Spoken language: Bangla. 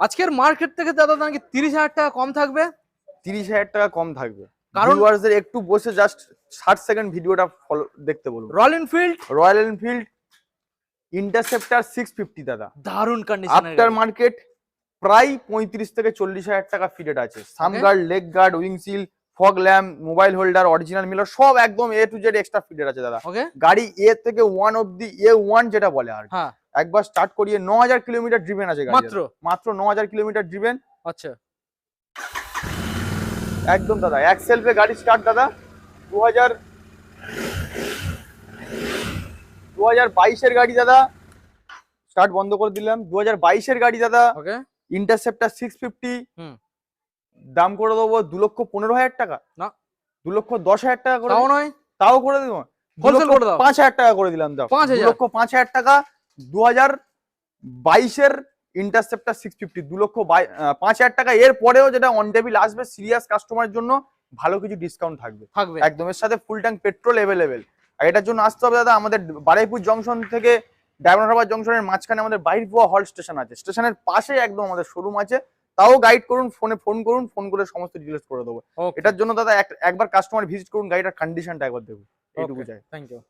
আজকের মার্কেট থেকে দাদা নাকি 30,000 টাকা কম থাকবে। 30,000 টাকা কম থাকবে, কারণ ভিউয়ার্সদের একটু বসে জাস্ট 60 সেকেন্ড ভিডিওটা দেখতে বলুন। Royal Enfield royal Enfield interceptor 650 দাদা, দারুণ কন্ডিশনের আফটার মার্কেট প্রায় 35 থেকে 40,000 টাকা ফিটেড আছে। Sump guard, leg guard, wing seal, fog lamp, mobile holder, original mirror সব একদম A to Z extra fitted আছে দাদা। ওকে গাড়ি এ থেকে 1 অবধি A1 যেটা বলে আর হ্যাঁ একবার স্টার্ট করিয়ে 9000 কিলোমিটার ড্রিভেন আছে গাড়ি, মাত্র 9000 কিলোমিটার ড্রিভেন। আচ্ছা একদম দাদা এক সেলফে গাড়ি স্টার্ট দাদা। 2022 এর গাড়ি দাদা, স্টার্ট বন্ধ করে দিলাম। 2022 এর গাড়ি দাদা, ওকে ইন্টারসেপ্টর 650, হুম দাম করে দেবো 2,15,000 টাকা, না 2,10,000 টাকা করে, তাও নয় তাও করে দেবো, হোলসেল করে দাও 5,000 টাকা করে দিলাম দাও, 5,000 2,05,000 টাকা। 2022 এর ইন্টারসেপ্টর 650, 2,05,000 টাকা। এর পরেও যেটা অন টেবিল আসবে সিরিয়াস কাস্টমারের জন্য ভালো কিছু ডিসকাউন্ট থাকবে থাকবে একদম, এর সাথে ফুল ট্যাঙ্ক পেট্রোল অ্যাভেলেবেল। আর এটার জন্য আসতে হবে দাদা আমাদের বারুইপুর জংশন থেকে ডায়মন্ড হারবার জংশনের মাঝখানে আমাদের বাইরপুয়া হল স্টেশন আছে, স্টেশনের পাশে একদম আমাদের শোরুম আছে। তাও গাইড করুন, ফোন করুন, ফোন করে সমস্ত ডিটেলস করে দেবো। ওকে এটার জন্য দাদা একবার কাস্টমার ভিজিট করুন, গাড়িটার কন্ডিশনটা একবার দেখুন, এইটুকু চাই। Thank you.